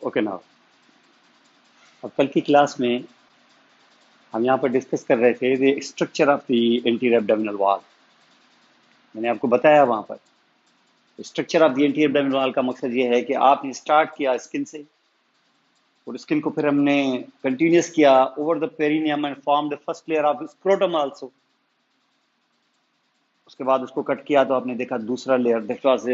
Okay now, अब कल की क्लास में हम यहाँ पर डिस्कस कर रहे थे the structure of the anterior abdominal wall. मैंने आपको बताया वहाँ पर structure of the anterior abdominal wall का मकसद ये है कि आपने स्टार्ट किया स्किन से, और स्किन को फिर हमने कंटिन्यूस किया over the perineum and form the first layer of scrotum also. उसके बाद उसको कट किया तो आपने देखा दूसरा layer, that was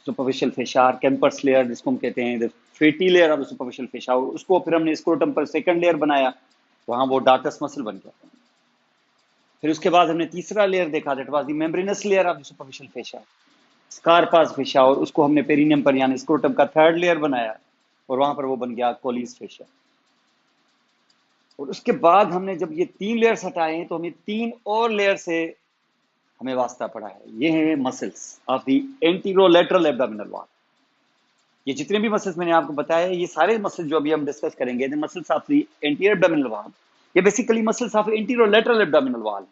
superficial fascia, Camper's layer जिसको हम कहते हैं, the fatty layer of the superficial fascia. उसको फिर हमने स्क्रोटम पर सेकंड लेयर बनाया, वहां वो डार्टस मसल बन गया। फिर उसके बाद हमने तीसरा लेयर देखा, that was the membranous layer of the superficial fascia, Scarpa's fascia, और उसको हमने पेरिनियम पर यानी स्क्रोटम का थर्ड लेयर बनाया, और वहां पर वो बन गया कोलिस फेशा। और उसके बाद हमने जब ये तीन लेयर्स हटाए तो हमें तीन और लेयर से हमें वास्ता पड़ा है। ये है muscles of the anterolateral abdominal wall. ये जितने भी मसल्स मैंने आपको बताया, ये सारे मसल्स जो अभी हम डिस्कस करेंगे, muscles of the anterior abdominal wall, ये basically muscles of anterolateral abdominal wall,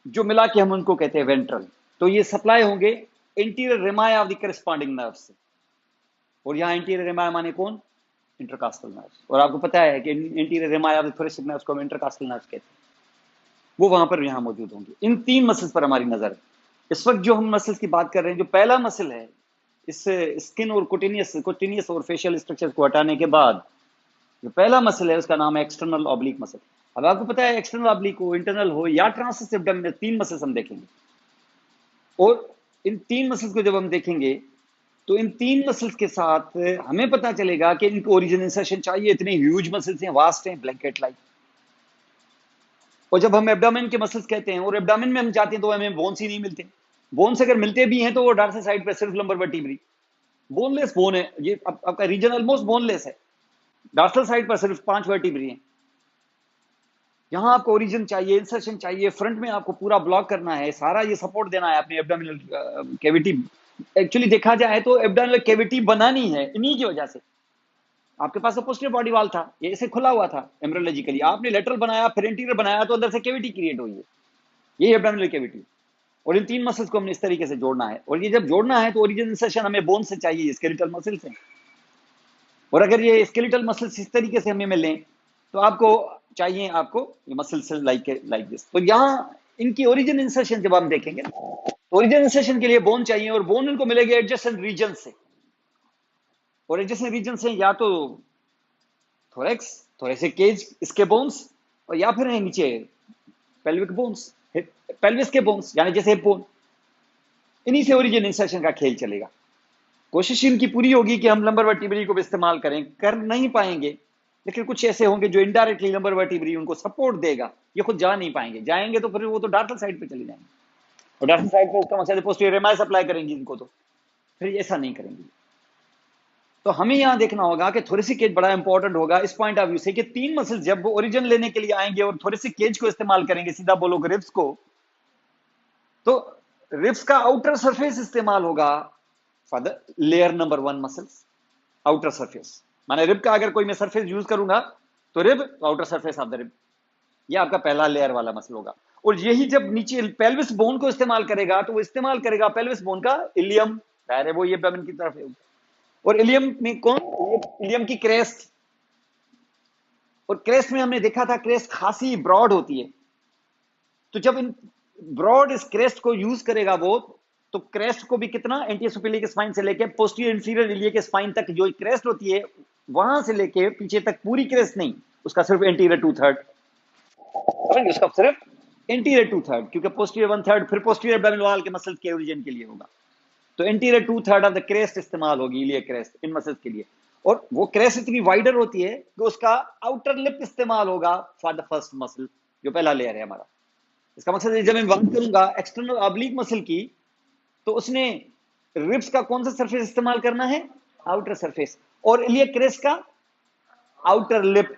जो मिला के हम उनको कहते हैं वेंट्रल। तो ये सप्लाई होंगे anterior rami of the corresponding nerve से, और यहाँ इंटीरियर रेमाया माने कौन? Intercostal nerve. और आपको पता है कि anterior rami of the thoracic nerve को हम इंटरकास्टल नर्व कहते हैं, वो वहां पर यहाँ मौजूद होंगे। इन तीन मसल्स पर हमारी नजर है इस वक्त। जो हम मसल्स की बात कर रहे हैं, जो पहला मसल है, इस स्किन और कोटिनियस और फेशियल स्ट्रक्चर को हटाने के बाद जो पहला मसल है उसका नाम है एक्सटर्नल ऑब्लिक मसल। अब आपको पता है एक्सटर्नल ऑब्लिक हो, इंटरनल हो या ट्रांसवर्स एब्डोमिनल, तीन मसल्स हम देखेंगे। और इन तीन मसल्स को जब हम देखेंगे तो इन तीन मसल्स के साथ हमें पता चलेगा कि इनको ओरिजिन इंसर्शन चाहिए। इतने ह्यूज मसल्स हैं, वास्ट हैं, ब्लैंकेट लाइक। और जब हम एब्डोमेन के मसल्स कहते हैं और एब्डोमेन में हम जाते हैं तो हमें बोन्स ही नहीं मिलते। बोन्स अगर मिलते भी हैं तो वो डॉर्सल साइड पर सिर्फ लंबर वर्टिब्री, बोनलेस बोन है। ये आपका रीजन ऑलमोस्ट बोनलेस है। डॉर्सल साइड पर सिर्फ 5 वर्टिब्री हैं। यहाँ आपको ओरिजिन चाहिए, इंसर्शन चाहिए, फ्रंट में आपको पूरा ब्लॉक करना है, सारा ये सपोर्ट देना है अपने एब्डोमिनल कैविटी। एक्चुअली देखा जाए तो एब्डोमिनल कैविटी बनानी है इन्हीं की वजह से। आपके पास तो पोस्टीरियर बॉडी वाल था, ये ऐसे खुला हुआ था एम्ब्रियोलॉजिकली, आपने लेटरल बनाया, फिर इंटीरियर बनाया, तो अंदर से कैविटी क्रिएट हुई है, ये एब्डोमिनल कैविटी। और इन तीन मसल्स को हमने इस तरीके से जोड़ना है, और ये जब जोड़ना है तो ओरिजिन इंसर्शन हमें बोन से चाहिए, स्केलेटल मसल से। और अगर ये स्केलेटल मसल्स इस तरीके से हमें मिलें तो आपको चाहिए, आपको ये मसल्स लाइक दिस। तो यहाँ इनकी ओरिजिन इंसर्शन जब हम देखेंगे ना, तो ओरिजिन इंसर्शन के लिए बोन चाहिए, और बोन इनको मिलेगी एडजेसेंट रीजन से। और एडजेसेंट रीजन से या तो थोरेक्स, थोरेसिक केज, इसके बोन्स, और या फिर है नीचे पेल्विक बोन्स, पेल्विस के बोन्स, यानी जैसे हिप बोन। इन्हीं से ओरिजिन इंसर्शन का खेल चलेगा। कोशिश इनकी पूरी होगी कि हम लंबर वर्टिब्री को भी इस्तेमाल करें, कर नहीं पाएंगे, लेकिन कुछ ऐसे होंगे जो इनडायरेक्टली लंबर वर्टिब्री उनको सपोर्ट देगा, ये खुद जा नहीं पाएंगे। जाएंगे तो फिर वो तो डार्सल साइड पे चले जाएंगे, और डार्सल साइड पे उसका मकसद पोस्टीरियर रेमाया सप्लाई करेंगी इनको, तो फिर ऐसा नहीं करेंगे। तो हमें यहां देखना होगा कि थोरेसिक केज बड़ा इंपॉर्टेंट होगा इस पॉइंट ऑफ व्यू से कि तीन मसल जब ओरिजिन लेने के लिए आएंगे और थोरेसिक केज को इस्तेमाल करेंगे, सीधा बोलोगे रिब्स को, तो रिब्स का आउटर सरफेस इस्तेमाल होगा for the layer number 1 muscles. Outer surface माने रिब का अगर कोई मैं सरफेस यूज करूंगा तो rib, outer surface of the rib, ये आपका पहला लेयर वाला मसल होगा। और यही जब नीचे पेल्विस बोन को इस्तेमाल करेगा तो वो इस्तेमाल करेगा पेल्विस बोन का इलियम, दायरे वो ये एब्डोमेन की तरफ है। और इलियम में कौन? इलियम की क्रेस्ट। और क्रेस्ट में हमने देखा था क्रेस्ट खासी ब्रॉड होती है, तो जब इन ब्रॉड इस क्रेस्ट को यूज करेगा वो, तो क्रेस्ट को भी कितना, एंटीसुपिलिक स्पाइन से लेके पोस्टीरियर इंफीरियर इलियक स्पाइन तक जो क्रेस्ट होती है, वहां से लेके पीछे तक पूरी क्रेस्ट नहीं, उसका सिर्फ एंटीरियर 2/3, उसका सिर्फ एंटीरियर 2/3, क्योंकि पोस्टीरियर 1/3 फिर पोस्टीरियर एब्डोमिनल वॉल के मसल्स के ओरिजिन के लिए होगा। तो एंटीरियर 2/3 ऑफ द क्रेस्ट इस्तेमाल होगी, इलियक क्रेस्ट, इन मसल्स के लिए। और वो क्रेस्ट इतनी वाइडर होती है कि उसका आउटर लिप इस्तेमाल होगा फॉर द फर्स्ट मसल, जो पहला लेयर है हमारा। इसका मकसद है जब मैं बात करूंगा एक्सटर्नल ऑब्लिक मसल की, तो उसने रिब्स का कौन सा सरफेस इस्तेमाल करना है? Outer surface. और इलियक क्रेस्ट का आउटर लिप,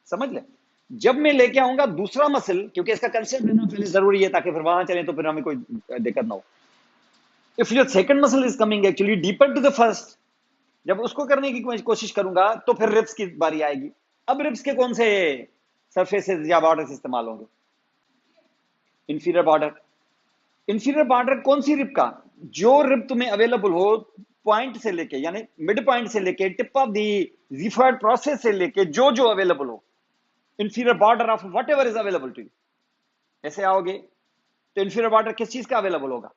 समझ ले। जब मैं लेके आऊंगा दूसरा मसल, क्योंकि इसका कंसेप्ट लेना पहले जरूरी है ताकि फिर वहां चले तो फिर हमें कोई दिक्कत ना हो। If your second muscle is coming actually deeper to the first, जब उसको करने की कोशिश करूंगा तो फिर रिब्स की बारी आएगी। अब रिब्स के कौन से सरफेसेस या बॉर्डर्स इस्तेमाल होंगे? इंफीरियर बॉर्डर, इंफीरियर बॉर्डर कौन सी रिब का? जो रिब तुम्हें अवेलेबल हो पॉइंट से लेके, यानी मिड पॉइंट से लेके tip of the xiphoid process से लेके जो जो अवेलेबल हो, inferior border of whatever is available to you. ऐसे आओगे तो इंफीरियर बॉर्डर किस चीज का अवेलेबल होगा?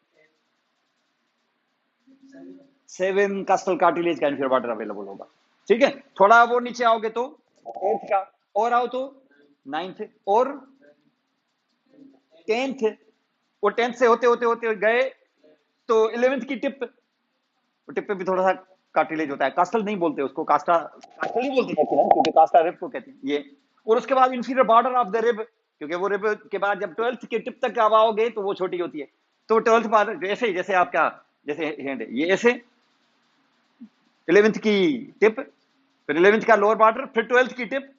7 कास्टल कार्टिलेज का इंफीरियर बॉर्डर अवेलेबल होगा। ठीक है, थोड़ा वो नीचे आओगे तो 8th का, और आओ तो 9th और 10th, वो 10th से होते होते होते गए तो 11th की टिप, टिप पे भी थोड़ा सा कार्टिलेज होता है, कास्टल नहीं बोलते उसको, कास्टा कास्टल ही बोलते हैं क्योंकि कास्टा रिब को कहते हैं ये। और उसके बाद inferior border of the rib, क्योंकि वो रिब के बाद जब 12th के टिप तक आप आओगे तो वो छोटी होती है, तो 12th बाद ऐसे ही, जैसे आपका जैसे हैंड है ये ऐसे, 11th की टिप, फिर 11th का लोअर बॉर्डर, फिर 12th की टिप,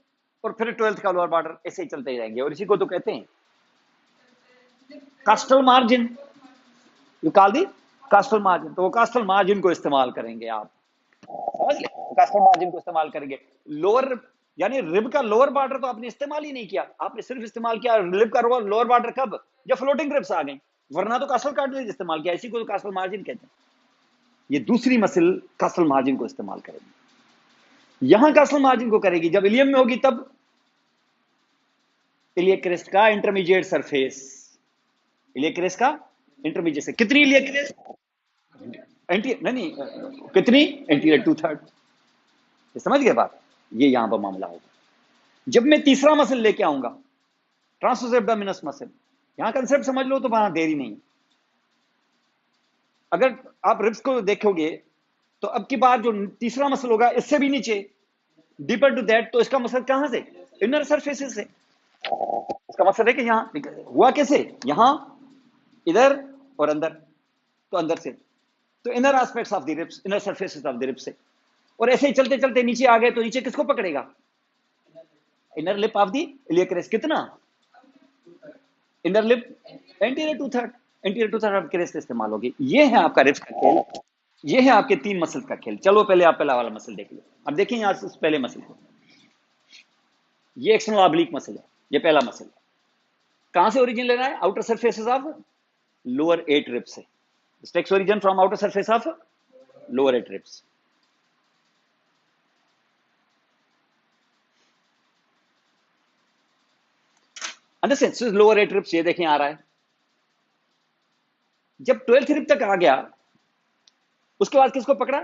और फिर 12th का लोअर बॉर्डर, ऐसे ही चलते ही रहेंगे। और इसी को तो कहते हैं कास्टल margin, you call the कास्टल margin. तो वो कास्टल मार्जिन को इस्तेमाल करेंगे आप, समझ गए? कास्टल मार्जिन को इस्तेमाल करेंगे। लोअर यानी रिब का लोअर बॉर्डर तो आपने इस्तेमाल ही नहीं किया, आपने सिर्फ इस्तेमाल किया रिब का लोअर बॉर्डर कब? जब फ्लोटिंग रिब्स आ गई, वरना तो कास्टल कार्टिलेज इस्तेमाल किया। इसी को तो कास्टल मार्जिन कहते हैं। ये दूसरी मसल कास्टल मार्जिन को इस्तेमाल करेगी। यहां कास्टल मार्जिन को करेगी जब इलियम में होगी, तब इलियक क्रेस्ट का इंटरमीडिएट सरफेस, इलियक क्रेस्ट का इंटरमीडिएट से कितनी इलियक क्रेस्ट? नहीं, कितनी? एंटीरियर 2/3। समझ गए बात? ये यहां पर मामला होगा। जब मैं तीसरा मसल लेके आऊंगा, ट्रांसवर्स एब्डोमिनस मसल, यहां कंसेप्ट समझ लो तो वहां देरी नहीं। अगर आप रिब्स को देखोगे तो अब की बार जो तीसरा मसल होगा इससे भी नीचे, डीपर टू दैट, तो इसका मसल कहां से? इनर सरफेसेस से। इसका मकसद है कि यहां हुआ कैसे, यहां, इधर और अंदर, तो अंदर से, तो inner aspects of the ribs, inner surfaces of the ribs से। और ऐसे ही चलते चलते नीचे आ गए तो नीचे किसको पकड़ेगा? Inner lip of the iliac crest. कितना? Inner lip anterior 2/3, anterior 2/3 of crest इस्तेमाल होगी। ये है आपका रिब्स का खेल, ये है आपके 3 मसल का खेल। चलो पहले आप पहला वाला मसल देख लो। अब देखिए यहां से पहले मसल को, ये एक्सटर्नल ऑब्लिक मसल है, ये पहला मसल है। कहां से ओरिजिन लेना है? Outer surfaces of lower 8 ribs से। This takes origin from outer surface of lower 8 ribs. Understand? So lower 8 ribs ये देखें आ रहा है। जब 12th रिब तक आ गया, उसके बाद किसको पकड़ा?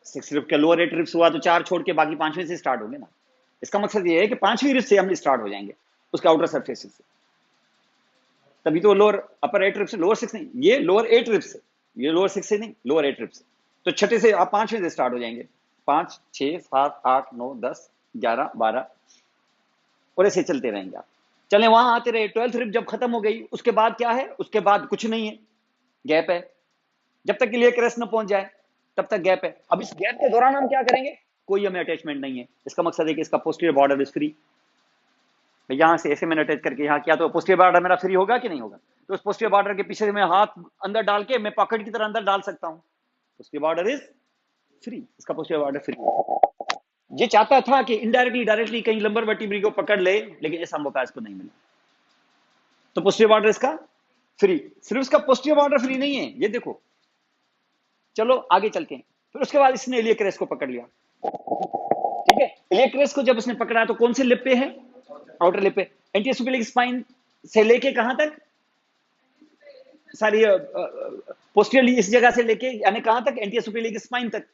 6 रिब का लोअर 8 रिब्स हुआ तो 4 छोड़ के बाकी 5वें से स्टार्ट होंगे ना। इसका मकसद ये है कि 5वीं रिब से हम स्टार्ट हो जाएंगे, उसका आउटर सरफेस से। तभी तो लोअर अपर 8 रिब्स से, लोअर 6 नहीं, ये लोअर 8 रिब्स से, ये लोअर 6 से नहीं, लोअर 8 रिब्स से। तो छठे से आप 5वें से स्टार्ट हो जाएंगे। 5, 6, 7, 8, 9, 10, 11, 12, और ऐसे चलते रहेंगे आप। चले वहां आते रहे। 12th रिब जब खत्म हो गई, उसके बाद क्या है? उसके बाद कुछ नहीं है, गैप है। जब तक इलियक क्रेस्ट न पहुंच जाए तब तक गैप है। अब इस गैप के दौरान हम क्या करेंगे? कोई हमें अटैचमेंट नहीं है। इसका मकसद है कि इसका पोस्टीरियर बॉर्डर इज फ्री। यहां से ऐसे मैंने अटैच करके यहां किया तो पोस्टीरियर बॉर्डर मेरा फ्री होगा कि नहीं होगा? तो उस पोस्टीरियर बॉर्डर के पीछे मैं हाथ अंदर डाल के मैं पॉकेट की तरह अंदर डाल सकता हूं। पोस्टीरियर बॉर्डर इज फ्री, इसका पोस्टीरियर बॉर्डर फ्री। ये चाहता था कि इनडायरेक्टली डायरेक्टली कहीं लंबर वर्टिब्री को पकड़ ले, लेकिन ऐसा मौका इसको नहीं मिला। तो पोस्टीरियर बॉर्डर इसका फ्री। सिर्फ इसका पोस्टीरियर बॉर्डर फ्री नहीं है, ये देखो। चलो आगे चलते हैं। फिर उसके बाद इसने इलियक क्रेस्ट को पकड़ लिया। ठीक है, इलियक क्रेस्ट को जब उसने पकड़ा तो कौन से लिप पे है? आउटर लिप पे। एंटीरियर सुपेरियर स्पाइन से लेके कहां तक? सारी पोस्टीरियरली इस जगह से लेके यानी कहां तक? एंटीरियर सुपेरियर स्पाइन तक।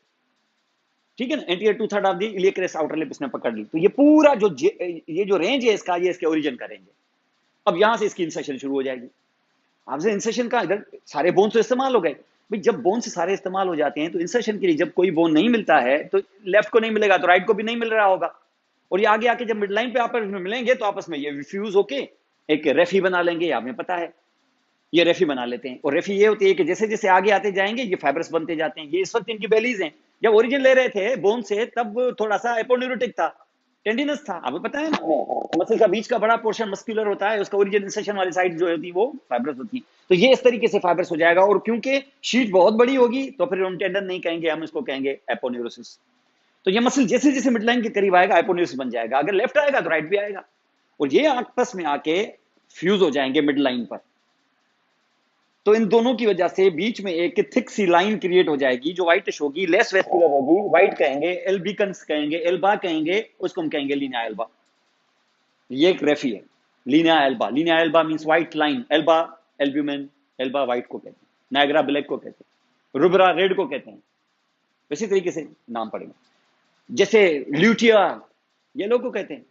ठीक है ना, anterior 2/3 of the iliac crest outer lip इसने पकड़ ली। तो ये पूरा जो ये जो रेंज है इसका, ये इसके ओरिजिन का रेंज है। अब यहां से इसकी इंसेशन शुरू हो जाएगी। आपसे इंसेशन का इधर सारे बोन तो इस्तेमाल हो गए भाई। जब बोन से सारे इस्तेमाल हो जाते हैं तो इंसेशन के लिए जब कोई बोन नहीं मिलता है तो लेफ्ट को नहीं मिलेगा तो राइट को भी नहीं मिल रहा होगा। और ये आगे आके जब मिड लाइन पे आपस में मिलेंगे तो आपस में ये फ्यूज होके एक रेफी बना लेंगे। हमें पता है ये रेफी बना लेते हैं। और रेफी ये होती है कि जैसे जैसे आगे आते जाएंगे ये फाइबर्स बनते जाते हैं। ये इस वक्त इनकी बेलीज हैं। जब ओरिजिन ले रहे थे बोन से तब थोड़ा सा एपोन्यूरोटिक था, टेंडिनस था। आपको पता है ना, मसल का बीच का बड़ा पोर्शन मस्कुलर होता है, उसका ओरिजिन इंसेशन वाली साइड जो होती है वो फाइबरस होती है। तो ये इस तरीके से फाइबरस हो जाएगा। और क्योंकि शीट बहुत बड़ी होगी तो फिर हम टेंडन नहीं कहेंगे, हम इसको कहेंगे एपोन्यूरोसिस। तो ये मसल जैसे जैसे मिड लाइन के करीब आएगा एपोन्यूरोसिस बन जाएगा, अगर लेफ्ट आएगा तो राइट भी आएगा, और ये आपस में आके फ्यूज हो जाएंगे मिड लाइन पर। तो इन दोनों की वजह से बीच में एक थिक सी लाइन क्रिएट हो जाएगी जो व्हाइटिश होगी, लेस वेस्कुलर होगी, व्हाइट कहेंगे, एल्बिकन्स कहेंगे, एल्बा कहेंगे, उसको हम कहेंगे लीनिया एल्बा। ये एक रेफी है Linnaea Elba. Linnaea Elba means white line, Elba albumin, Elba white को कहते हैं, नायग्रा ब्लैक को कहते हैं, रुब्रा रेड को कहते हैं, इसी तरीके से नाम पड़ेगा। जैसे ल्यूटिया येलो को कहते हैं,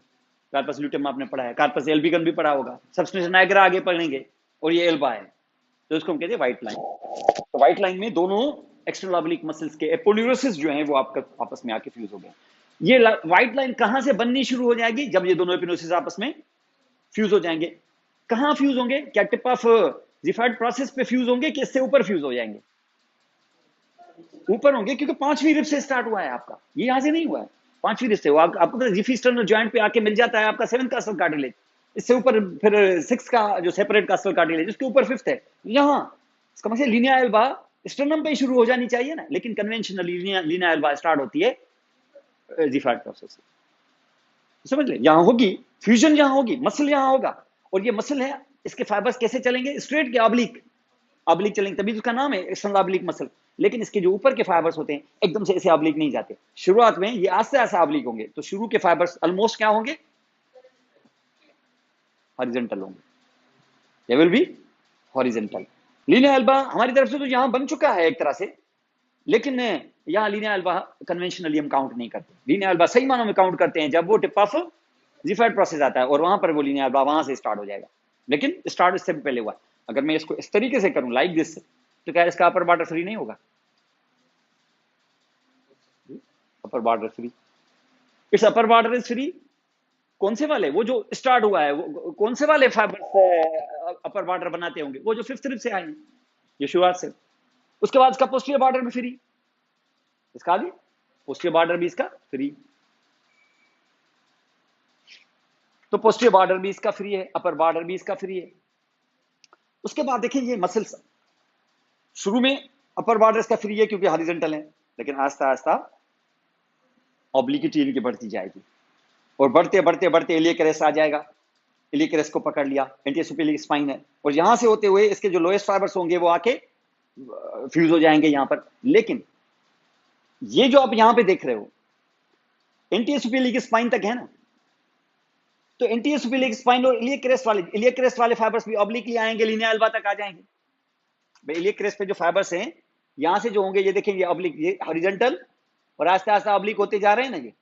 कार्पस ल्यूटियम आपने पढ़ा है, कार्पस एल्बिकन भी पढ़ा होगा, सबस्टेंस नायग्रा आगे पढ़ेंगे, और ये एल्बा है, तो इसको हम कहते हैं व्हाइट लाइन। तो व्हाइट लाइन में दोनों एक्सटर्नल ऑब्लिक मसल्स के एपोन्यूरोसिस जो है वो आपका आपस में आके फ्यूज हो गए। ये व्हाइट लाइन कहां से बननी शुरू हो जाएगी? जब ये दोनों एपोन्यूरोसिस आपस में फ्यूज हो जाएंगे। कहां फ्यूज होंगे? क्या टिप ऑफ जिफाइड प्रोसेस पे फ्यूज होंगे कि इससे ऊपर फ्यूज हो जाएंगे? ऊपर होंगे, क्योंकि पांचवी रिब से स्टार्ट हुआ है आपका, ये यहां से नहीं हुआ है, पांचवी रिब से हुआ। आपको पता है जिफिस्टर्नल जॉइंट पे आके मिल जाता है आपका 7th कास्टल कार्टिलेज, इससे ऊपर फिर 6 का जो सेपरेट कास्टल कार्टिलेज, उसके ऊपर 5th है। यहां इसका मतलब लीनिया एल्बा स्टर्नम पे शुरू हो जानी चाहिए ना, लेकिन कन्वेंशनली लीनिया एल्बा स्टार्ट होती है जिफाइड प्रोसेस से, समझ ले। यहां होगी फ्यूजन, यहां होगी, मसल यहां होगा, और ये मसल है, इसके फाइबर्स कैसे चलेंगे? स्ट्रेट के ऑब्लिक, ऑब्लिक चलेंगे, तभी तो उसका नाम है एक्सटर्नल ऑब्लिक मसल। लेकिन इसके जो ऊपर के फाइबर्स होते हैं एकदम से ऐसे ऑब्लिक नहीं जाते, शुरुआत में ये आस्ते आस्ते ऑब्लिक होंगे, तो शुरू के फाइबर्स ऑलमोस्ट क्या होंगे? हॉरिजॉन्टल होंगे, they will be horizontal. Linnaea Elba हमारी तरफ से तो यहां बन चुका है एक तरह से, लेकिन यहां लीनिया एल्बा कन्वेंशनली हम काउंट नहीं करते। लीनिया एल्बा सही मानों में काउंट करते हैं जब वो टिप ऑफ जिफाइड प्रोसेस आता है, और वहां पर वो लीनिया एल्बा वहां से स्टार्ट हो जाएगा, लेकिन स्टार्ट इससे भी पहले हुआ। अगर मैं इसको इस तरीके से करूं लाइक दिस, तो क्या इसका अपर बॉर्डर फ्री नहीं होगा? अपर बॉर्डर फ्री, इस अपर बॉर्डर इज फ्री। कौन से वाले? वो जो स्टार्ट हुआ है, वो कौन से वाले फाइबर अपर बॉर्डर बनाते होंगे? वो जो 5th रिब से आए हैं, ये शुरुआत से। उसके बाद इसका पोस्टीरियर बॉर्डर भी फ्री, इसका आगे पोस्टीरियर बॉर्डर भी इसका फ्री, तो पोस्टीरियर बॉर्डर भी इसका फ्री है, अपर बॉर्डर भी इसका फ्री है। उसके बाद देखिए ये मसल्स, शुरू में अपर बॉर्डर इसका फ्री है क्योंकि हॉरिजॉन्टल है, लेकिन आस्ता आस्ता ऑब्लिक्विटी इनकी बढ़ती जाएगी, और बढ़ते बढ़ते बढ़ते इलियक क्रेस्ट आ जाएगा, इलियक क्रेस्ट को पकड़ लिया, एंटीसुपेलिक स्पाइन है, और यहां से होते हुए इसके जो लोएस्ट फाइबर्स होंगे वो आके फ्यूज हो जाएंगे यहां पर। लेकिन ये जो आप यहां पे देख रहे हो एंटीसुपेलिक स्पाइन तक है ना, तो एंटीसुपेलिक स्पाइन और इलियक क्रेस्ट वाले फाइबर्स भी ऑब्लिकली आएंगे, लीनिया एल्बा तक आ जाएंगे। इलियक क्रेस्ट पे जो फाइबर्स हैं यहां से जो होंगे, ये देखेंगे ऑब्लिक, ये हॉरिजॉन्टल, और आस्ते आस्ते ऑब्लिक होते जा रहे हैं ना, ये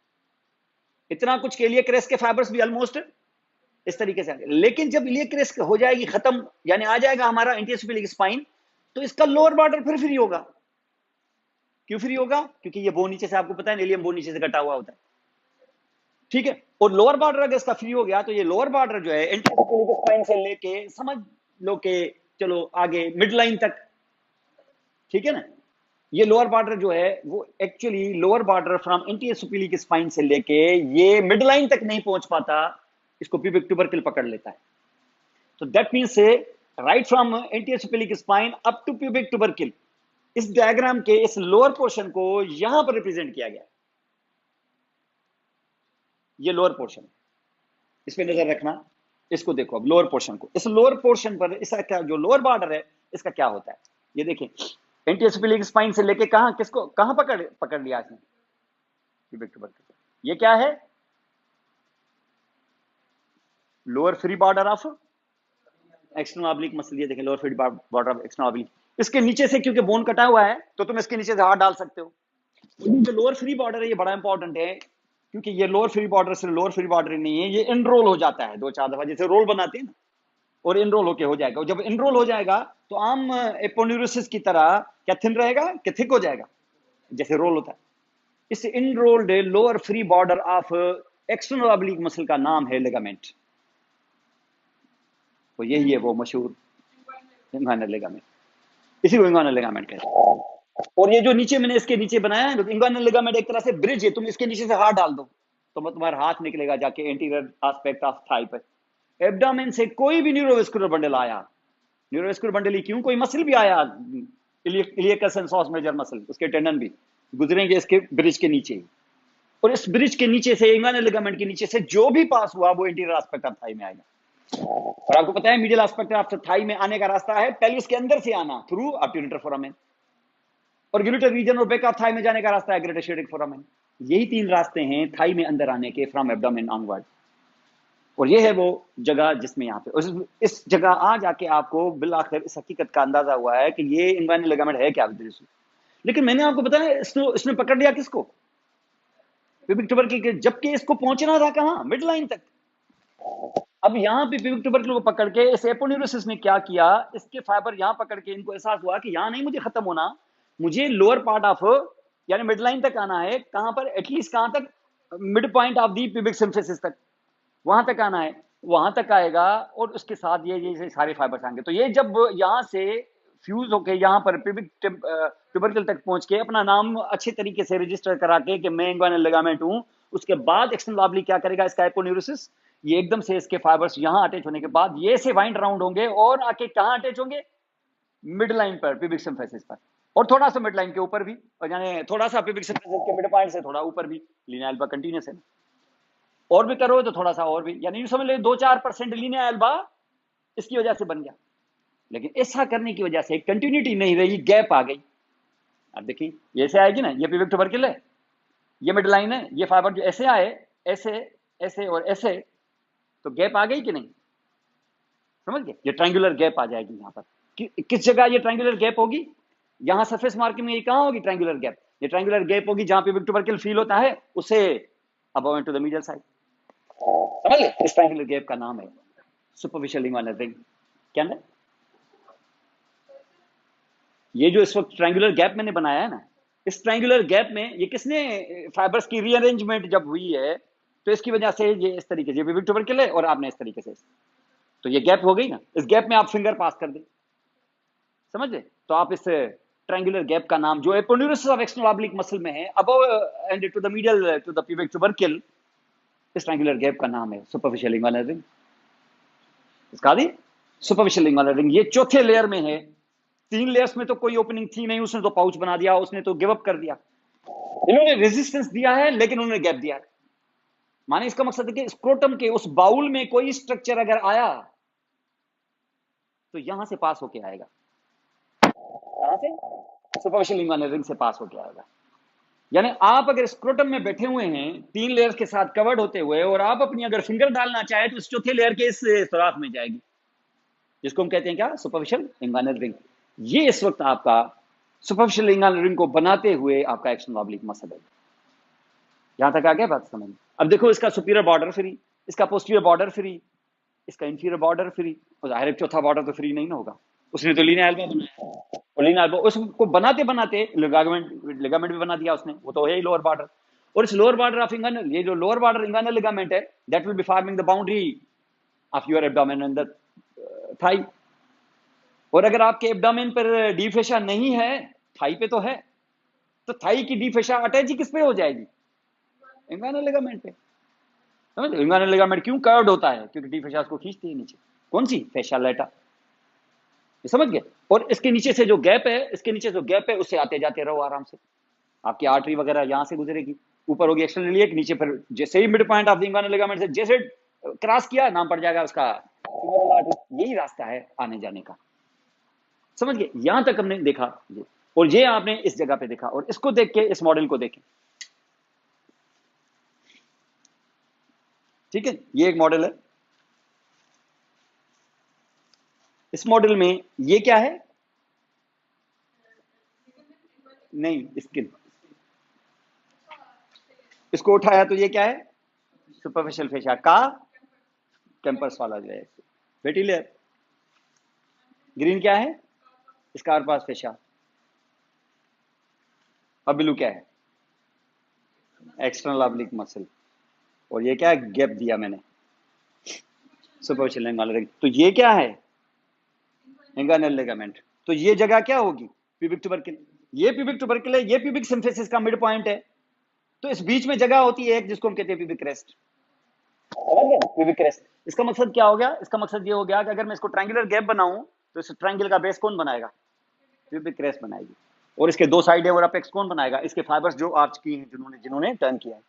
इतना कुछ के इलियक क्रेस्ट के फाइबर्स भी ऑलमोस्ट इस तरीके से। लेकिन जब इलियक क्रेस्ट हो जाएगी खत्म, यानी आ जाएगा हमारा एंटीसुपेलिक स्पाइन, तो इसका लोअर बॉर्डर फिर फ्री होगा। क्यों फ्री होगा? क्योंकि ये बोन नीचे से, आपको पता है इलियम बोन नीचे से कटा हुआ होता है, ठीक है। और लोअर बॉर्डर अगर इसका फ्री हो गया, तो ये लोअर बॉर्डर जो है एंटीसुपेलिक स्पाइन से लेके समझ लो के चलो आगे मिड लाइन तक, ठीक है ना। ये लोअर बॉर्डर जो है वो actually lower border from anterosuperior iliac spine से लेके ये मिड लाइन तक नहीं पहुंच पाता, इसको प्यूबिक ट्यूबरकल पकड़ लेता है। तो दैट मींस से right from anterosuperior iliac spine up to pubic tubercle, इस डायग्राम के इस लोअर पोर्शन को यहां पर रिप्रेजेंट किया गया। ये लोअर पोर्शन, इस पे नजर रखना, इसको देखो अब लोअर पोर्शन को, इस लोअर पोर्शन पर इसका क्या, जो लोअर बॉर्डर है इसका क्या होता है, ये देखें एंटीसुपेलिक स्पाइन से लेके कहां, किसको कहां पकड़ लिया इसने? Pubic tubercle. ये क्या है? Lower free border of external oblique muscle, ये देखें lower free border of external oblique. इसके नीचे से क्योंकि बोन कटा हुआ है तो तुम इसके नीचे से हाथ डाल सकते हो। जो लोअर फ्री बॉर्डर है ये बड़ा इंपॉर्टेंट है, क्योंकि ये लोअर फ्री बॉर्डर सिर्फ लोअर फ्री बॉर्डर नहीं है, ये इनरोल हो जाता है 2-4 दफा, जैसे रोल बनाते हैं ना, और इनरोल होके हो जाएगा। जब इनरोल हो जाएगा तो आम एपोन्यूरोसिस की तरह क्या थिन रहेगा कि थिक हो जाएगा, जैसे रोल होता है। इस enrolled lower free border of external oblique muscle का नाम है लिगामेंट, तो यही है वो मशहूर इंग्वानल लिगामेंट, इसी को इंग्वानल लिगामेंट कहते हैं। और ये जो नीचे मैंने इसके नीचे बनाया है, इंग्वानल लिगामेंट एक तरह से ब्रिज है, तुम इसके नीचे से हाथ डाल दो तो तुम्हारा हाथ निकलेगा जाके एंटीरियर एस्पेक्ट ऑफ थाई पे। एब्डामेन से कोई भी न्यूरोवेस्कुलर बंडल आया, न्यूरोवेस्कुलर बंडल ही क्यों, कोई मसल भी आया, इलियकस एंड सॉस मेजर मसल, उसके टेंडन भी गुजरेंगे इसके ब्रिज के नीचे ही, और इस ब्रिज के नीचे से, इंग्वानल लिगामेंट के नीचे से जो भी पास हुआ वो इंटीरियर एस्पेक्ट ऑफ थाई में आएगा। और आपको पता है मीडियल एस्पेक्ट ऑफ थाई में आने का रास्ता है पेल्विस के अंदर से आना थ्रू ऑब्ट्यूरेटर फोरामेन, और ग्लूटेर रीजन और बैक ऑफ थाई में जाने का रास्ता है ग्रेटर शेडिक फोरामेन। यही 3 रास्ते हैं थाई में अंदर आने के फ्रॉम एब्डोमेन ऑनवर्ड। और ये है वो जगह जिसमें यहाँ पे इस जगह आ जाके आपको बिल आखिर इस हकीकत का अंदाजा हुआ है कि ये इंग्वानल लिगामेंट है क्या। लेकिन मैंने आपको बताया इसने पकड़ लिया किसको, प्यूबिक ट्यूबरकल, जबकि इसको पहुंचना था कहां, मिड लाइन तक। अब यहाँ पे प्यूबिक ट्यूबरकल को पकड़ के इस एपोन्यूरोसिस ने क्या किया, इसके फाइबर यहाँ पकड़ के इनको एहसास हुआ कि यहाँ नहीं मुझे खत्म होना, मुझे लोअर पार्ट ऑफ यानी मिड लाइन तक आना है। कहां पर, एटलीस्ट कहां तक, mid point of the pubic symphysis तक, वहां तक आना है, वहां तक आएगा। और उसके साथ ये सारे फाइबर्स आएंगे। तो ये जब यहाँ से फ्यूज होके यहाँ पर प्यूबिक ट्यूबरकल तक पहुंच के अपना नाम अच्छे तरीके से रजिस्टर करा के कि मैं इंग्वानल लिगामेंट हूं, उसके बाद एक्सटर्नल ऑब्लिक क्या करेगा, इसका एपोन्यूरोसिस, ये एकदम से इसके फाइबर्स यहाँ अटैच होने के बाद ये से वाइंड राउंड होंगे और आके कहाँ अटैच होंगे, मिड लाइन पर, प्यूबिक सिम्फिसिस पर, और थोड़ा सा मिड लाइन के ऊपर भी, और यानी थोड़ा सा प्यूबिक सिम्फिसिस के मिड पॉइंट से थोड़ा ऊपर भी। लीनिया एल्बा कंटिन्यूस है, और भी करो तो थोड़ा सा और भी, यानी समझ लो 2-4% लीनिया एल्बा इसकी वजह से बन गया। लेकिन ऐसा करने की वजह से कंटिन्यूटी नहीं रही, गैप आ गई। अब देखिए ये ऐसे आएगी ना, ये प्यूबिक ट्यूबरकल है, ये मिड लाइन है, ये फाइबर जो ऐसे आए, ऐसे ऐसे और ऐसे, तो गैप आ गई कि नहीं, समझ गए, ये ट्रायंगुलर गैप आ जाएगी यहाँ पर। किस जगह ये ट्रायंगुलर गैप होगी, यहाँ सरफेस मार्किंग में ये कहाँ होगी ट्रायंगुलर गैप, ये ट्रायंगुलर गैप होगी जहाँ प्यूबिक ट्यूबरकल फील होता है उसे above to the medial side, समझ गए। इस ट्रायंगुलर गैप का नाम है सुपरफिशियल इंग्वानल रिंग। क्या है ये जो इस वक्त ट्रायंगुलर गैप मैंने बनाया है ना, इस ट्रायंगुलर गैप में ये किसने, फाइबर्स की रीअरेंजमेंट जब हुई है तो इसकी वजह से ये इस तरीके से प्यूबिक ट्यूबरकल है और आपने इस तरीके से, तो ये गैप हो गई ना, इस गैप में आप फिंगर पास कर दें, समझ गए। तो आप इस ट्रायंगुलर गैप का नाम जो aponeurosis of external oblique muscle में है above and to the medial to the pubic tubercle, इस ट्रायंगुलर गैप का नाम है सुपरफिशियल इंग्वानल रिंग। इसका दी सुपरफिशियल इंग्वानल रिंग, ये चौथे लेयर में है। 3 लेयर्स में तो कोई ओपनिंग थी नहीं, उसने तो पाउच बना दिया, उसने तो गिव अप कर दिया। इन्होंने रेजिस्टेंस दिया है लेकिन उन्होंने गैप दिया है। माने इसका मकसद है कि स्क्रोटम के उस बाउल में कोई स्ट्रक्चर अगर आया तो यहां से पास होके आएगा, कहां से, सुपरफिशियल इंग्वानल रिंग से पास होके आएगा। यानी आप अगर स्क्रोटम में बैठे हुए हैं 3 लेयर्स के साथ कवर्ड होते हुए, और आप अपनी अगर फिंगर डालना चाहे तो इस चौथे लेयर के इस सुराख में जाएगी, जिसको हम कहते हैं क्या, सुपरफिशियल इंग्वानल रिंग। ये इस वक्त आपका सुपरफिशियल इंग्वानल रिंग को बनाते हुए आपका एक्सटर्नल ऑब्लिक मसल है। यहां तक आ गया बात समझ। अब देखो इसका सुपीरियर बॉर्डर फ्री, इसका पोस्टीरियर बॉर्डर फ्री, इसका इंफीरियर बॉर्डर फ्री, और जाहिर है चौथा बॉर्डर तो फ्री नहीं ना होगा, उसने तो लीनिया एल्बा बनाया, और लीनिया एल्बा उसको बनाते बनाते लिगामेंट भी बना दिया उसने, वो तो है ही लोअर बॉर्डर। और इस लोअर बॉर्डर ऑफ इंग्वानल, ये जो लोअर बॉर्डर इंग्वानल लिगामेंट है, that will be forming the boundary of your abdomen and the thigh. और अगर आपके एब्डोमेन पर डी फेशा नहीं है, थाई पे तो है, तो थाई की डी फेशा अटैच ही किस पे हो जाएगी, इंग्वानल लिगामेंट पे। समझ, इंग्वानल लिगामेंट क्यों कर्व्ड होता है, क्योंकि डी फेशा उसको खींचती है नीचे, कौन सी, फेशा लेटा, समझ गए। और इसके नीचे से जो गैप है, इसके नीचे जो गैप है उससे आते जाते रहो आराम से, आपकी आर्टरी वगैरह यहां से गुजरेगी, ऊपर होगी एक्सटर्नल ईलियक, नीचे फिर जैसे ही mid point of the inguinal ligament से जैसे क्रॉस किया, नाम पड़ जाएगा उसका फीमोरल आर्टरी। यही रास्ता है आने जाने का, समझ गए। यहां तक हमने देखा ये, और ये आपने इस जगह पे देखा, और इसको देख के इस मॉडल को देखें, ठीक है। ये एक मॉडल है, इस मॉडल में ये क्या है, नहीं स्किन, इसको उठाया तो ये क्या है, सुपरफिशियल फेशा का कैंपर्स वाला जो है फैटी लेयर। ग्रीन क्या है, इसका आरपास फेशा। अब ब्लू क्या है, एक्सटर्नल ऑब्लिक मसल। और ये क्या है, गैप दिया मैंने, सुपरफिशियल इंग्वानल रिंग। तो ये क्या है, इंग्वानल लिगामेंट। तो ये जगह क्या होगी, प्यूबिक ट्यूबरकल। ये प्यूबिक ट्यूबरकल है, ये प्यूबिक सिम्फिसिस का मिड पॉइंट है। तो इस बीच में जगह होती है एक जिसको हम कहते हैं प्यूबिक क्रेस्ट, प्यूबिक क्रेस्ट। इसका मकसद क्या हो गया, इसका मकसद ये हो गया कि अगर मैं इसको ट्रायंगुलर गैप बनाऊं तो इस ट्रायंगल का बेस कौन बनाएगा, प्यूबिक क्रेस्ट बनाएगी। और इसके 2 साइड है और अपेक्स कौन बनाएगा, इसके फाइबर्स जो आर्च की हैं, जिन्होंने टर्न किया है।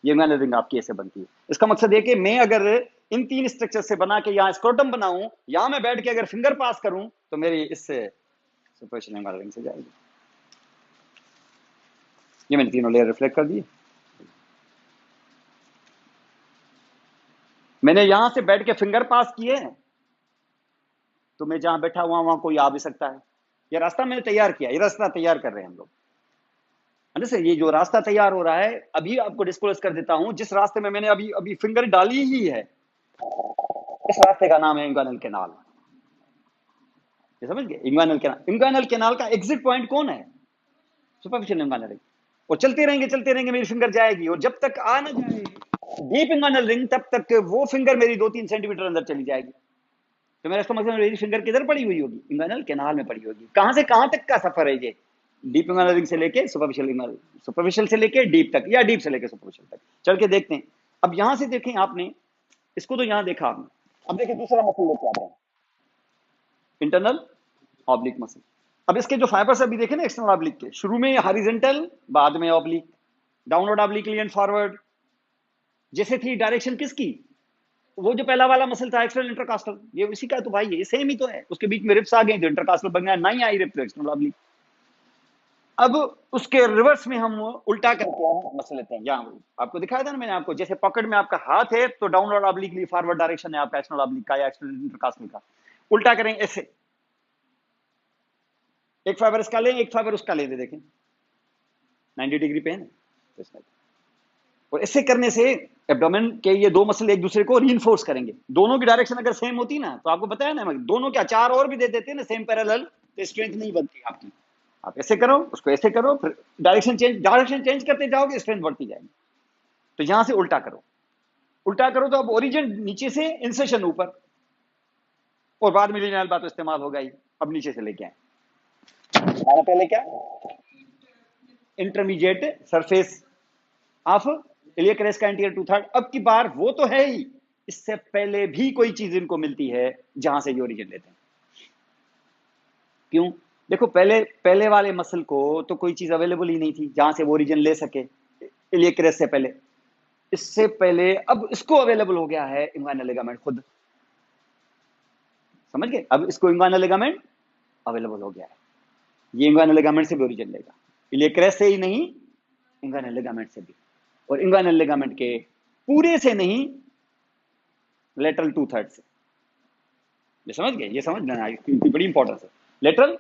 ये इंग्वानल रिंग आपकी ऐसे बनती है। इसका मकसद है कि मैं अगर इन 3 स्ट्रक्चर से बना के यहाँ स्क्रोटम बनाऊं, यहाँ मैं बैठ के अगर फिंगर पास करूं तो मेरी इससे सुपरफिशियल इंग्वानल रिंग से जाएगी। ये मैंने तीनों लेयर रिफ्लेक्ट कर दिए। मैंने यहां से बैठ के फिंगर पास किए, तो मैं जहां बैठा हुआ वहां कोई आ भी सकता है। ये रास्ता मैंने तैयार किया, ये रास्ता तैयार कर रहे हैं हम लोग। जैसे ये जो रास्ता तैयार हो रहा है, अभी आपको डिस्क्लोज कर देता हूं, जिस रास्ते में मैंने अभी अभी फिंगर डाली ही है, इस रास्ते का नाम है इंग्वानल कैनाल। ये समझ गए? इंग्वानल कैनाल, इंग्वानल कैनाल का एग्जिट पॉइंट कौन है? Superficial inguinal ring. और चलते रहेंगे, मेरी फिंगर जाएगी, और जब तक आ ना जाए डीप इंग्वानल रिंग, तब तक वो फिंगर मेरी 2-3 सेंटीमीटर अंदर चली जाएगी। तो मेरा इसका मतलब मेरी फिंगर किधर पड़ी हुई होगी? इंग्वानल कैनाल में पड़ी होगी। कहां से कहां तक का सफर है ये? डीप इंग्वानल रिंग से लेके सुपरफिशियल से लेके डीप तक, या डीप से लेके सुपरफिशियल तक। चल के देखते हैं। अब यहां से देखें आपने, इसको तो यहां देखा आपने, अब देखिए दूसरा मसल लेके आते हैं, इंटरनल ऑब्लिक मसल। अब इसके जो फाइबर्स अभी देखे ना एक्सटर्नल ऑब्लिक के, शुरू में हॉरिजॉन्टल, बाद में oblique, downward obliquely and forward. जैसे थी डायरेक्शन किसकी? वो जो पहला वाला मसल था एक्सटर्नल इंटरकास्टल, ये उसी का तो भाई ये सेम ही तो है। उसके बीच में रिप्स आ गई तो इंटरकास्टल बन गया, नहीं आई रिप तो एक्सटर्नल ऑब्लिक। अब उसके रिवर्स में हम उल्टा करके हम मसल लेते हैं। यहाँ आपको दिखाया था ना मैंने आपको, जैसे पॉकेट में आपका हाथ है तो डाउनवर्ड ऑब्लिकली फॉरवर्ड डायरेक्शन है आपका एक्सटर्नल ऑब्लिक का या एक्सटर्नल इंटरकास्टल का। उल्टा करें ऐसे, एक फाइबर इसका लें, एक फाइबर उसका ले दे, देखें 90 डिग्री पे है ना। और ऐसे करने से एब्डोमेन के ये दो मसल एक दूसरे को रीइंफोर्स करेंगे। दोनों की डायरेक्शन अगर सेम होती ना, तो आपको बताया ना, दोनों क्या चार और भी दे देते हैं ना सेम पैरेलल, तो स्ट्रेंथ नहीं बनती आपकी। आप ऐसे करो, उसको ऐसे करो, फिर डायरेक्शन चेंज करते जाओगे, स्ट्रेंथ बढ़ती जाएगी। तो यहां से उल्टा करो, उल्टा करो तो अब ओरिजिन नीचे से, इंसेशन ऊपर, और बाद में लिनियल बात तो इस्तेमाल होगा ही। अब नीचे से लेके आए, पहले क्या, intermediate surface of iliac crest का एंटीरियर 2/3। अब की बार वो तो है ही, इससे पहले भी कोई चीज इनको मिलती है जहां से ये ओरिजिन लेते हैं। क्यों? देखो पहले पहले वाले मसल को तो कोई चीज अवेलेबल ही नहीं थी जहां से वो ओरिजिन ले सके इलियक क्रेस्ट से पहले। इससे पहले अब इसको अवेलेबल हो गया है इंग्वानल लिगामेंट खुद। समझ गए? अब इसको इंग्वानल लिगामेंट अवेलेबल हो गया है, ये इंग्वानल लिगामेंट से भी ओरिजिन लेगा, इलियक क्रेस्ट से ही नहीं, इंग्वानल लिगामेंट से भी। और इंग्वानल लिगामेंट के पूरे से नहीं, लेटरल 2/3 से। ये समझ गए? ये समझ लेना, बड़ी इंपॉर्टेंस है। लेटरल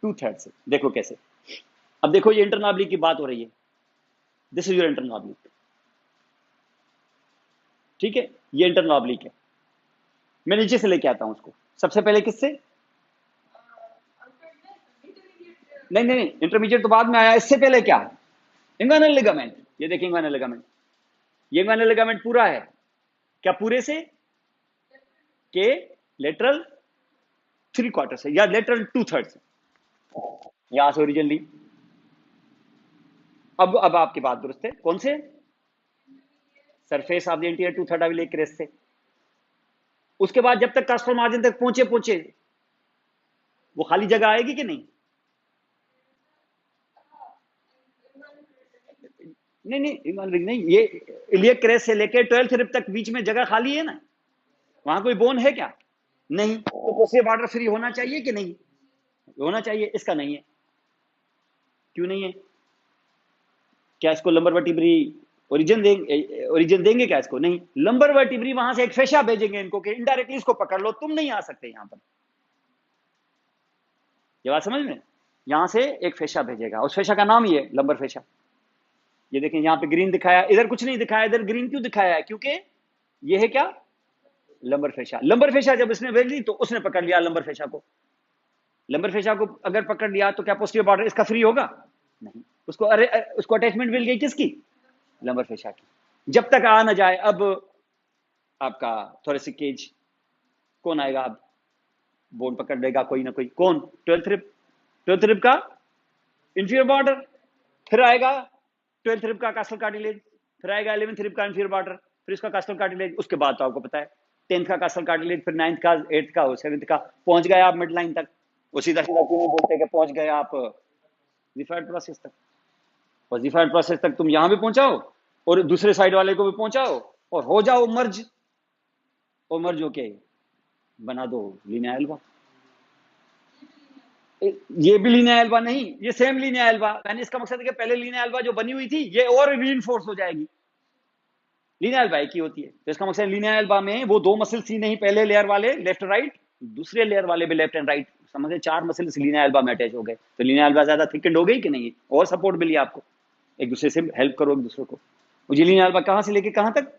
2/3 से। देखो कैसे, अब देखो ये इंटरनल ऑब्लिक की बात हो रही है, this is your internal oblique, ठीक है? ये इंटरनल ऑब्लिक है। मैं नीचे से लेके आता हूं उसको, सबसे पहले किससे? नहीं नहीं नहीं, इंटरमीडिएट तो बाद में आया, इससे पहले क्या? इंग्वानल लिगामेंट। ये देखिए इंग्वानल लिगामेंट, ये इंग्वानल लिगामेंट पूरा है क्या? पूरे से के लेटरल 3/4 से या लेटरल 2/3 से, यहां से ओरिजिन ली। अब आपकी बात दुरुस्त है, कौन से? Surface of the anterior 2/3 iliac crest से। उसके बाद जब तक कास्टल मार्जिन तक पहुंचे वो खाली जगह आएगी कि नहीं? नहीं, ये इलियक क्रेस्ट से लेके 12th रिब तक बीच में जगह खाली है ना, वहां कोई बोन है क्या? नहीं। तो पोस्टीरियर बॉर्डर फ्री होना चाहिए कि नहीं? होना चाहिए, इसका नहीं है। क्यों नहीं है? क्या इसको लंबर वर्टिब्री ओरिजिन देंगे क्या इसको? नहीं। लंबर वर्टिब्री वहां से एक फेशा भेजेंगे इनको कि इनडायरेक्टली इसको पकड़ लो, तुम नहीं आ सकते यहां पर। ये बात समझ में? यहां से एक फेशा भेजेगा, उस फेशा का नाम ही है लंबर फेशा। ये देखें यहां पे ग्रीन दिखाया, इधर कुछ नहीं दिखाया, इधर ग्रीन क्यों दिखाया है? क्योंकि ये है क्या? लंबर फेशा। लंबर फेशा जब इसने भेज ली तो उसने पकड़ लिया लंबर फेशा को। लंबर फेशा को अगर पकड़ लिया तो क्या पोस्टीरियर बॉर्डर इसका फ्री होगा? नहीं। उसको उसको अटैचमेंट मिल गई किसकी? लंबर फेशा की। जब तक आ ना जाए, अब आपका थोरेसिक केज कौन आएगा? अब बोन पकड़ लेगा कोई ना कोई, कौन? 12th रिब का इंफीरियर बॉर्डर, फिर आएगा 12th रिब का कास्टल कार्टिलेज, फिर आएगा 11th रिब का इंफीरियर बॉर्डर, फिर इसका कास्टल कार्टिलेज। उसके बाद तो आपको पता है 10th का कास्टल कार्टिलेज, फिर 9th का, 8th का, 7th का, पहुंच गए आप मिड लाइन तक। वो सीधा सीधा क्यों नहीं बोलते कि पहुंच गए आप जिफाइड प्रोसेस तक? और जिफाइड प्रोसेस तक तुम यहां भी पहुंचाओ और दूसरे साइड वाले को भी पहुंचाओ और हो जाओ मर्ज, और मर्ज होके बना दो लीनियर एल्बा। ये भी लीनियर एल्बा नहीं, ये सेम लीनियर एल्बा, मैंने इसका मकसद है कि पहले लीनियर एल्बा जो बनी हुई थी ये और रीइंफोर्स हो जाएगी। लीनियर एल्बा एक ही होती है, तो इसका मकसद लीनियर एल्बा में वो दो मसल्स ही नहीं, पहले लेयर वाले लेफ्ट राइट, दूसरे लेयर वाले भी लेफ्ट एंड राइट, समझे, चार मसल्स लीनियर एल्बा में अटैच हो गए, तो लीनियर एल्बा ज्यादा थिकंड हो गई कि नहीं, और सपोर्ट मिली आपको, एक दूसरे से हेल्प करो एक दूसरे को। मुझे लीनियर एल्बा कहां से लेके कहां तक,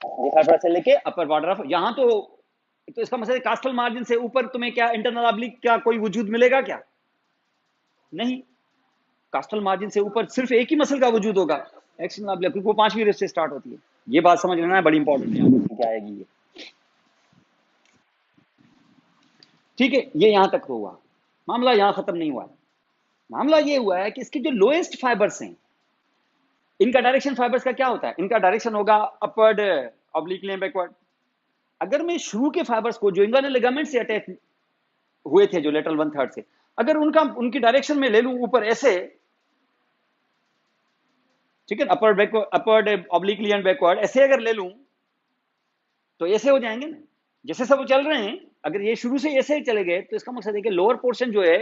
से लेके अपर बॉर्डर ऑफ यहां, तो इसका मतलब कास्टल मार्जिन से ऊपर तुम्हें क्या इंटरनल ऑब्लिक का कोई वजूद मिलेगा क्या, नहीं, कास्टल मार्जिन से ऊपर सिर्फ एक ही मसल का वजूद होगा, एक्सटर्नल ऑब्लिक, क्योंकि वो पांचवी रिब से स्टार्ट होती है। ये बात समझ लेना है, बड़ी इंपॉर्टेंट है, क्या आएगी ये, ठीक है। ये यहां तक तो हुआ, मामला यहां खत्म नहीं हुआ है। मामला ये हुआ है कि इसके जो लोएस्ट फाइबर्स हैं, इनका डायरेक्शन फाइबर्स का क्या होता है, इनका डायरेक्शन होगा अपवर्ड ऑब्लिकली बैकवर्ड। अगर मैं शुरू के फाइबर्स को जो इंगुइनल लिगामेंट से अटैच हुए थे, जो लेटरल 1/3 से, अगर उनकी डायरेक्शन में ले लूं ऊपर ऐसे, ठीक है, अपवर्ड ऑब्लिकली एंड बैकवर्ड ऐसे अगर ले लूं तो ऐसे हो जाएंगे ना, जैसे सब चल रहे हैं। अगर ये शुरू से ऐसे चले गए तो इसका मकसद है कि लोअर पोर्शन जो है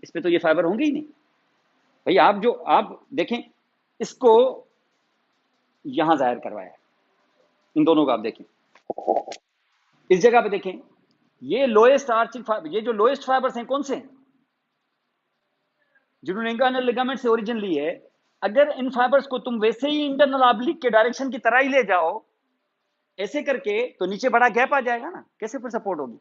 इस पे तो ये फाइबर होंगे ही नहीं। भाई आप देखें, इसको यहां जाहिर करवाया है, इन दोनों को आप देखें, इस जगह पे देखें, ये लोएस्ट आर्चिंग फाइबर, ये जो लोएस्ट फाइबर्स हैं कौन से, जिन्होंने इंगुइनल लिगामेंट से ओरिजिन ली है, अगर इन फाइबर्स को तुम वैसे ही इंटरनल ऑब्लिक के डायरेक्शन की तरह ही ले जाओ ऐसे करके, तो नीचे बड़ा गैप आ जाएगा ना, कैसे फिर सपोर्ट होगी।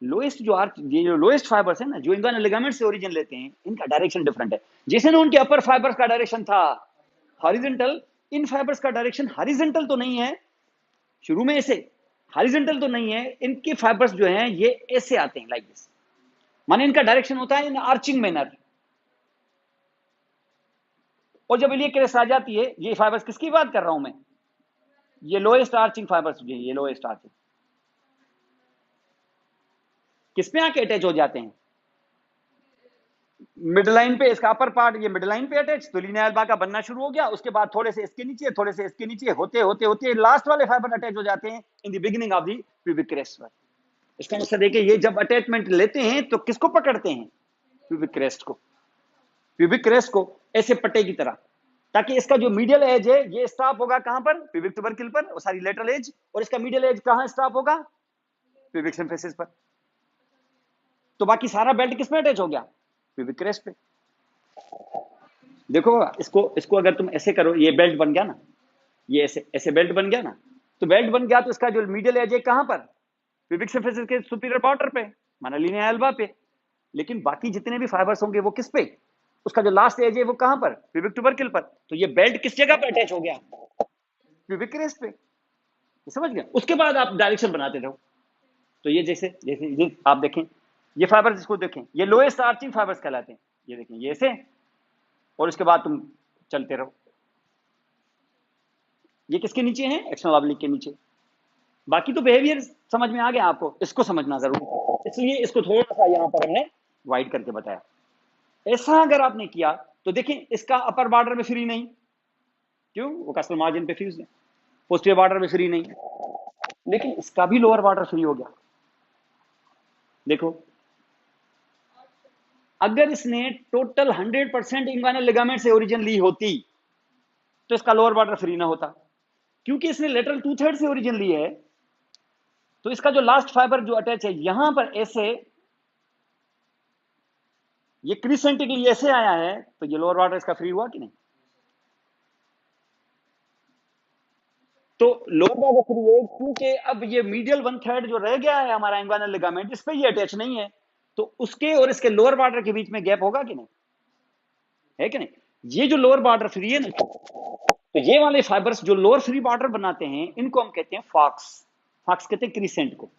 लोएस्ट जो आर्च, ये जो लोएस्ट फाइबर्स है ना, जो इंगुइनल लिगामेंट से ओरिजिन लेते हैं, इनका डायरेक्शन डिफरेंट है। जैसे ना उनके अपर फाइबर्स का डायरेक्शन था हॉरिजॉन्टल, इन फाइबर्स का डायरेक्शन हॉरिजॉन्टल तो नहीं है, शुरू में ऐसे हॉरिजॉन्टल तो नहीं है, इनके फाइबर्स जो हैं ये ऐसे आते हैं, लाइक दिस, माने इनका डायरेक्शन होता है इन आर्चिंग मैनर। और जब इलियक क्रेस्ट आ जाती है, ये फाइबर्स किसकी बात कर रहा हूं मैं, ये लोएस्ट आर्चिंग फाइबर्स, ये लोएस्ट आर्चिंग किस पे आके अटैच हो जाते हैं, मिड लाइन पे, इसका अपर पार्ट ये मिड लाइन पे अटैच, तो लीनियर एल्बा का बनना शुरू हो गया, उसके बाद थोड़े से इसके नीचे, थोड़े से इसके नीचे, होते होते होते लास्ट वाले फाइबर अटैच हो जाते हैं in the beginning of the pubic crest पर। इसका मतलब है कि ये जब अटैचमेंट लेते हैं तो किसको पकड़ते हैं, प्यूबिक क्रेस्ट को, प्यूबिक क्रेस्ट को ऐसे पट्टे की तरह, ताकि इसका जो मीडियल एज है ये स्टॉप होगा कहां पर, प्यूबिक ट्यूबरकिल पर, और सारी लेटरल एज, और इसका मीडियल एज कहां स्टॉप होगा, प्यूबिक सिम्फिसिस पर। तो बाकी सारा बेल्ट किस में अटैच हो गया, प्यूबिक क्रेस्ट पे। देखो इसको अगर तुम ऐसे करो, ये बेल्ट बन गया ना, ये ऐसे ऐसे बेल्ट बन गया ना, तो बेल्ट बन गया तो इसका जो मीडियल एज है कहां पर, प्यूबिक सिम्फिसिस के सुपीरियर बॉर्डर पे, माना लीनियर एल्बा पे। लेकिन बाकी जितने भी फाइबर्स होंगे वो किस पे, उसका जो लास्ट एज है वो कहां पर, प्यूबिक ट्यूबरकिल पर। तो ये बेल्ट किस जगह पर अटैच हो गया, प्यूबिक क्रेस्ट पे, समझ गए। उसके बाद आप डायरेक्शन बनाते रहो। तो ये जैसे जैसे ये आप देखें, ये फाइबर्स इसको देखें, ये लोएस्ट आर्चिंग फाइबर्स कहलाते हैं, ये देखें ये ऐसे, और इसके बाद तुम चलते रहो, ये किसके नीचे है, एक्सटर्नल ऑब्लिक के नीचे। बाकी तो बिहेवियर समझ में आ गया आपको, इसको समझना जरूरी है, इसलिए इसको थोड़ा सा यहां पर हमने वाइड करके बताया। ऐसा अगर आपने किया तो देखें, इसका अपर बॉर्डर में फ्री नहीं, क्यों, वो कास्टल मार्जिन पे फ्यूज है, पोस्टीरियर बॉर्डर में फ्री नहीं, लेकिन इसका भी लोअर बॉर्डर फ्री हो गया। देखो, अगर इसने टोटल 100% इंगुइनल लिगामेंट से ओरिजिन ली होती तो इसका लोअर बॉर्डर फ्री ना होता, क्योंकि इसने लेटरल 2/3 से ओरिजिन ली है, तो इसका जो लास्ट फाइबर जो अटैच है यहां पर ऐसे, ये क्रिसेंटिकली ऐसे आया है, तो ये लोअर बॉर्डर इसका फ्री हुआ कि नहीं। तो लोअर बॉर्डर फ्री है क्योंकि अब ये मीडियल 1/3 जो रह गया है हमारा इंगुइनल लिगामेंट, इस पे ये अटैच नहीं है, तो उसके और इसके लोअर बॉर्डर के बीच में गैप होगा कि नहीं, है कि नहीं। ये जो लोअर बॉर्डर फ्री है ना, तो ये वाले फाइबर्स जो लोअर फ्री बॉर्डर बनाते हैं, इनको हम कहते हैं फॉक्स, फॉक्स कहते हैं क्रिसेंट को।